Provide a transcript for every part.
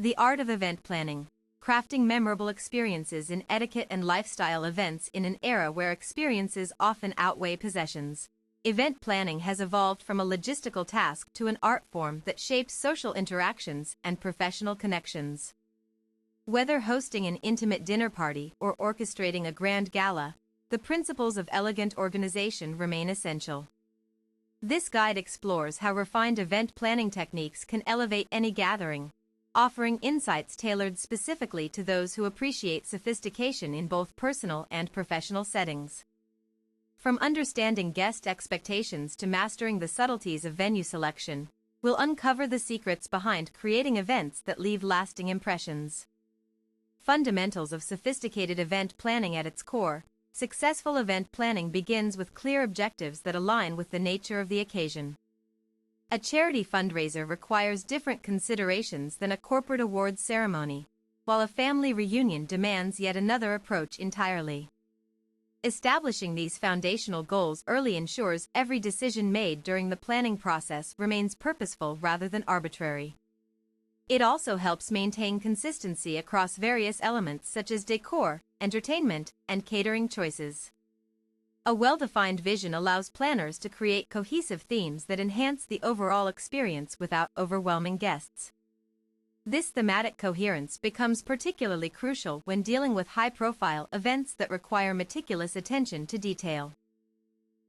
The art of event planning, crafting memorable experiences in etiquette and lifestyle events in an era where experiences often outweigh possessions. Event planning has evolved from a logistical task to an art form that shapes social interactions and professional connections. Whether hosting an intimate dinner party or orchestrating a grand gala, the principles of elegant organization remain essential. This guide explores how refined event planning techniques can elevate any gathering, offering insights tailored specifically to those who appreciate sophistication in both personal and professional settings. From understanding guest expectations to mastering the subtleties of venue selection, we'll uncover the secrets behind creating events that leave lasting impressions. Fundamentals of sophisticated event planning at its core. Successful event planning begins with clear objectives that align with the nature of the occasion. A charity fundraiser requires different considerations than a corporate awards ceremony, while a family reunion demands yet another approach entirely. Establishing these foundational goals early ensures every decision made during the planning process remains purposeful rather than arbitrary. It also helps maintain consistency across various elements such as decor, entertainment, and catering choices. A well-defined vision allows planners to create cohesive themes that enhance the overall experience without overwhelming guests. This thematic coherence becomes particularly crucial when dealing with high-profile events that require meticulous attention to detail.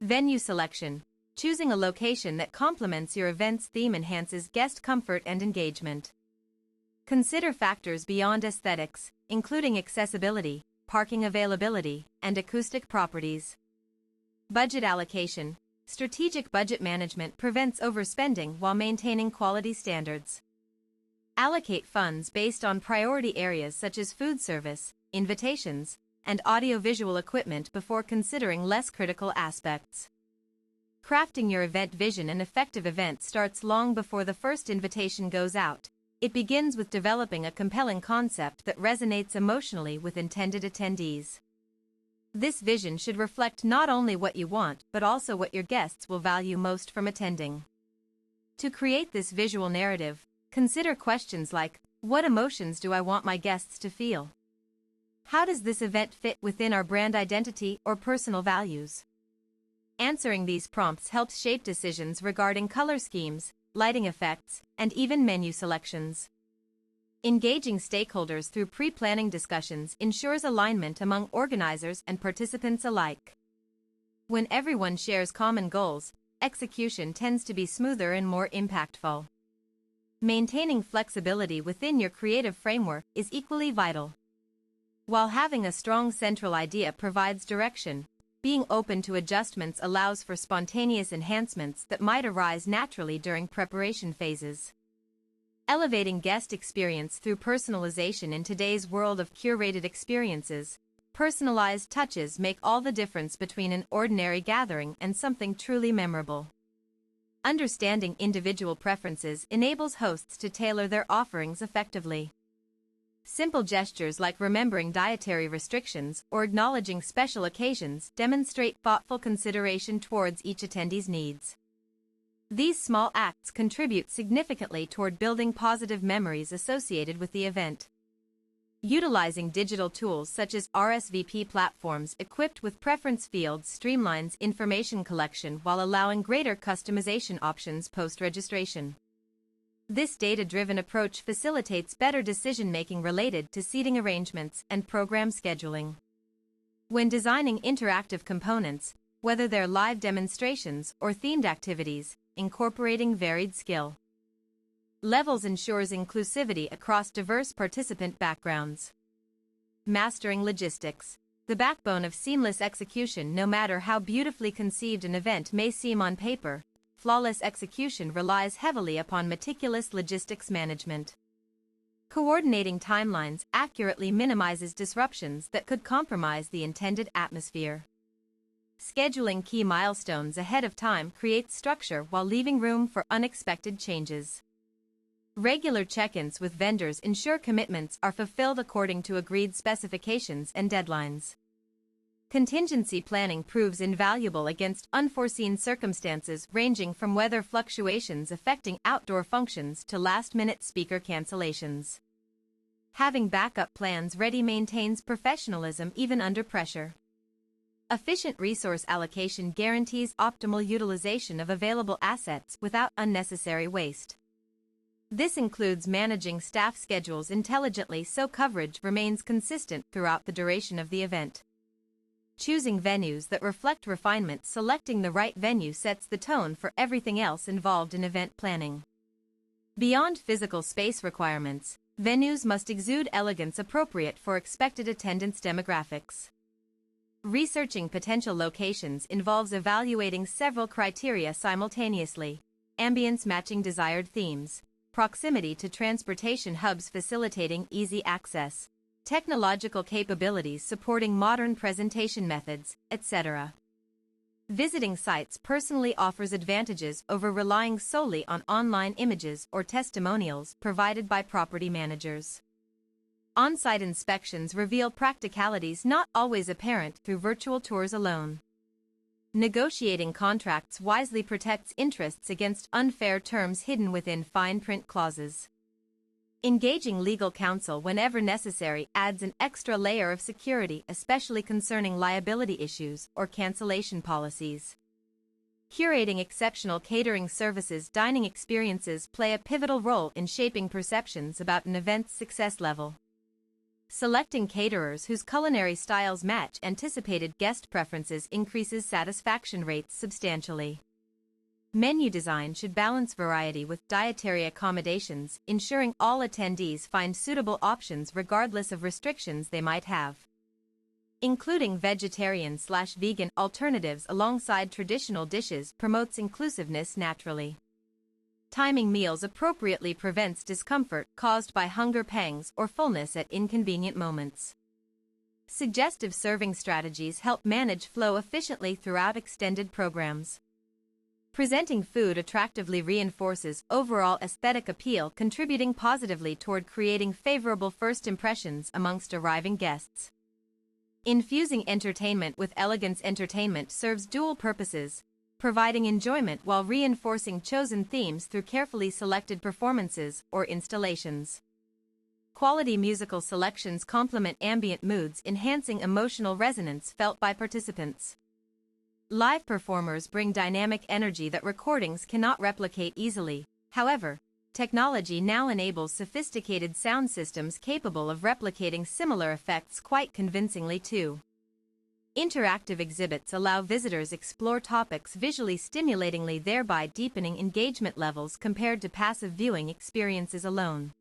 Venue selection. Choosing a location that complements your event's theme enhances guest comfort and engagement. Consider factors beyond aesthetics, including accessibility, parking availability, and acoustic properties. Budget allocation. Strategic budget management prevents overspending while maintaining quality standards. Allocate funds based on priority areas such as food service, invitations, and audiovisual equipment before considering less critical aspects. Crafting your event vision. An effective event starts long before the first invitation goes out. It begins with developing a compelling concept that resonates emotionally with intended attendees. This vision should reflect not only what you want but also what your guests will value most from attending. To create this visual narrative, consider questions like, what emotions do I want my guests to feel? How does this event fit within our brand identity or personal values? Answering these prompts helps shape decisions regarding color schemes, lighting effects, and even menu selections. Engaging stakeholders through pre-planning discussions ensures alignment among organizers and participants alike. When everyone shares common goals, execution tends to be smoother and more impactful. Maintaining flexibility within your creative framework is equally vital. While having a strong central idea provides direction, being open to adjustments allows for spontaneous enhancements that might arise naturally during preparation phases. Elevating guest experience through personalization. In today's world of curated experiences, personalized touches make all the difference between an ordinary gathering and something truly memorable. Understanding individual preferences enables hosts to tailor their offerings effectively. Simple gestures like remembering dietary restrictions or acknowledging special occasions demonstrate thoughtful consideration towards each attendee's needs. These small acts contribute significantly toward building positive memories associated with the event. Utilizing digital tools such as RSVP platforms equipped with preference fields streamlines information collection while allowing greater customization options post-registration. This data-driven approach facilitates better decision-making related to seating arrangements and program scheduling. When designing interactive components, whether they're live demonstrations or themed activities, incorporating varied skill levels ensures inclusivity across diverse participant backgrounds. Mastering logistics. The backbone of seamless execution. No matter how beautifully conceived an event may seem on paper, flawless execution relies heavily upon meticulous logistics management. Coordinating timelines accurately minimizes disruptions that could compromise the intended atmosphere. Scheduling key milestones ahead of time creates structure while leaving room for unexpected changes. Regular check-ins with vendors ensure commitments are fulfilled according to agreed specifications and deadlines. Contingency planning proves invaluable against unforeseen circumstances ranging from weather fluctuations affecting outdoor functions to last-minute speaker cancellations. Having backup plans ready maintains professionalism even under pressure. Efficient resource allocation guarantees optimal utilization of available assets without unnecessary waste. This includes managing staff schedules intelligently so coverage remains consistent throughout the duration of the event. Choosing venues that reflect refinement. Selecting the right venue sets the tone for everything else involved in event planning. Beyond physical space requirements, venues must exude elegance appropriate for expected attendance demographics. Researching potential locations involves evaluating several criteria simultaneously: ambience matching desired themes, proximity to transportation hubs facilitating easy access, technological capabilities supporting modern presentation methods, etc. Visiting sites personally offers advantages over relying solely on online images or testimonials provided by property managers. On-site inspections reveal practicalities not always apparent through virtual tours alone. Negotiating contracts wisely protects interests against unfair terms hidden within fine print clauses. Engaging legal counsel whenever necessary adds an extra layer of security, especially concerning liability issues or cancellation policies. Curating exceptional catering services. Dining experiences play a pivotal role in shaping perceptions about an event's success level. Selecting caterers whose culinary styles match anticipated guest preferences increases satisfaction rates substantially. Menu design should balance variety with dietary accommodations, ensuring all attendees find suitable options regardless of restrictions they might have. Including vegetarian/vegan alternatives alongside traditional dishes promotes inclusiveness naturally. Timing meals appropriately prevents discomfort caused by hunger pangs or fullness at inconvenient moments. Suggestive serving strategies help manage flow efficiently throughout extended programs. Presenting food attractively reinforces overall aesthetic appeal, contributing positively toward creating favorable first impressions amongst arriving guests. Infusing entertainment with elegance. Entertainment serves dual purposes, providing enjoyment while reinforcing chosen themes through carefully selected performances or installations. Quality musical selections complement ambient moods, enhancing emotional resonance felt by participants. Live performers bring dynamic energy that recordings cannot replicate easily. However, technology now enables sophisticated sound systems capable of replicating similar effects quite convincingly too. Interactive exhibits allow visitors explore topics visually stimulatingly, thereby deepening engagement levels compared to passive viewing experiences alone.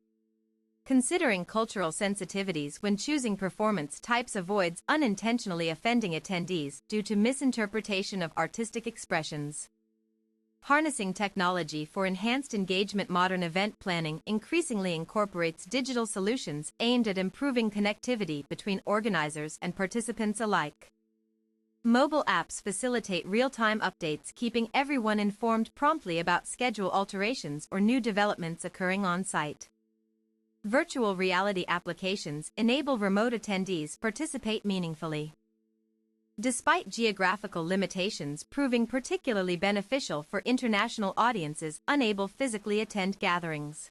Considering cultural sensitivities when choosing performance types avoids unintentionally offending attendees due to misinterpretation of artistic expressions. Harnessing technology for enhanced engagement. Modern event planning increasingly incorporates digital solutions aimed at improving connectivity between organizers and participants alike. Mobile apps facilitate real-time updates, keeping everyone informed promptly about schedule alterations or new developments occurring on-site. Virtual reality applications enable remote attendees participate meaningfully. Despite geographical limitations proving particularly beneficial for international audiences unable physically attend gatherings.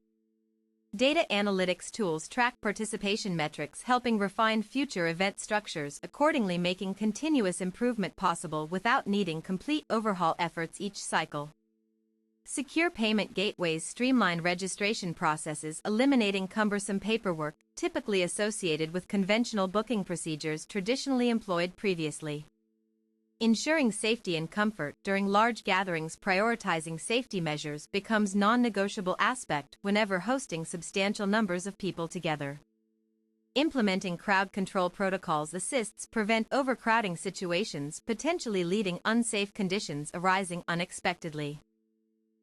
Data analytics tools track participation metrics, helping refine future event structures, accordingly making continuous improvement possible without needing complete overhaul efforts each cycle. Secure payment gateways streamline registration processes, eliminating cumbersome paperwork typically associated with conventional booking procedures traditionally employed previously. Ensuring safety and comfort during large gatherings. Prioritizing safety measures becomes non-negotiable aspect whenever hosting substantial numbers of people together. Implementing crowd control protocols assists prevent overcrowding situations, potentially leading unsafe conditions arising unexpectedly.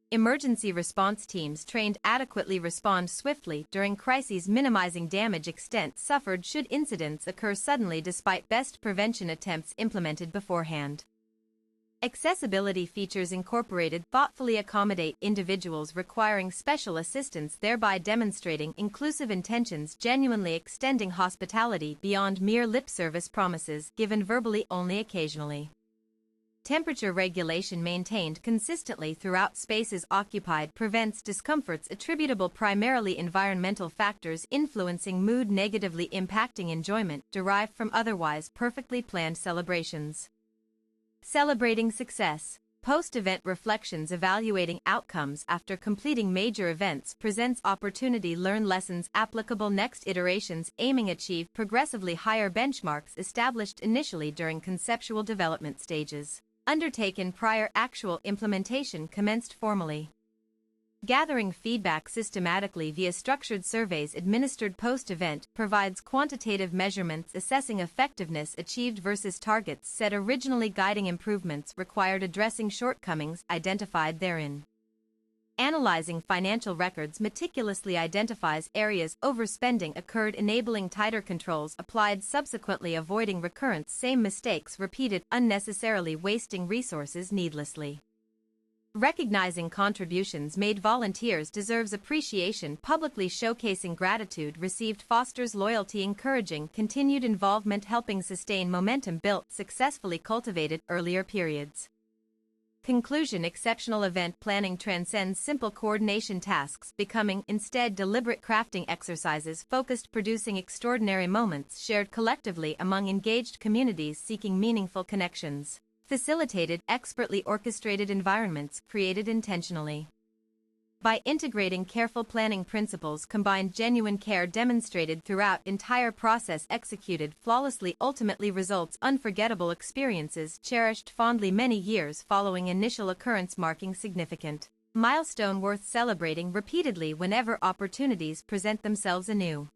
Emergency response teams trained adequately respond swiftly during crises, minimizing damage extent suffered should incidents occur suddenly despite best prevention attempts implemented beforehand. Accessibility features incorporated thoughtfully accommodate individuals requiring special assistance, thereby demonstrating inclusive intentions, genuinely extending hospitality beyond mere lip service promises given verbally only occasionally. Temperature regulation maintained consistently throughout spaces occupied prevents discomforts attributable primarily environmental factors influencing mood negatively impacting enjoyment derived from otherwise perfectly planned celebrations. Celebrating success. Post-event reflections evaluating outcomes after completing major events presents opportunity learn lessons applicable next iterations aiming achieve progressively higher benchmarks established initially during conceptual development stages. Undertaken prior actual implementation commenced formally. Gathering feedback systematically via structured surveys administered post-event provides quantitative measurements assessing effectiveness achieved versus targets set originally guiding improvements required addressing shortcomings identified therein. Analyzing financial records meticulously identifies areas overspending occurred enabling tighter controls applied subsequently avoiding recurrence same mistakes repeated unnecessarily wasting resources needlessly. Recognizing contributions made volunteers deserves appreciation publicly showcasing gratitude received fosters loyalty encouraging continued involvement helping sustain momentum built successfully cultivated earlier periods. Conclusion exceptional event planning transcends simple coordination tasks becoming instead deliberate crafting exercises focused producing extraordinary moments shared collectively among engaged communities seeking meaningful connections. Facilitated, expertly orchestrated environments created intentionally. By integrating careful planning principles combined genuine care demonstrated throughout entire process executed flawlessly ultimately results unforgettable experiences cherished fondly many years following initial occurrence marking significant milestone worth celebrating repeatedly whenever opportunities present themselves anew.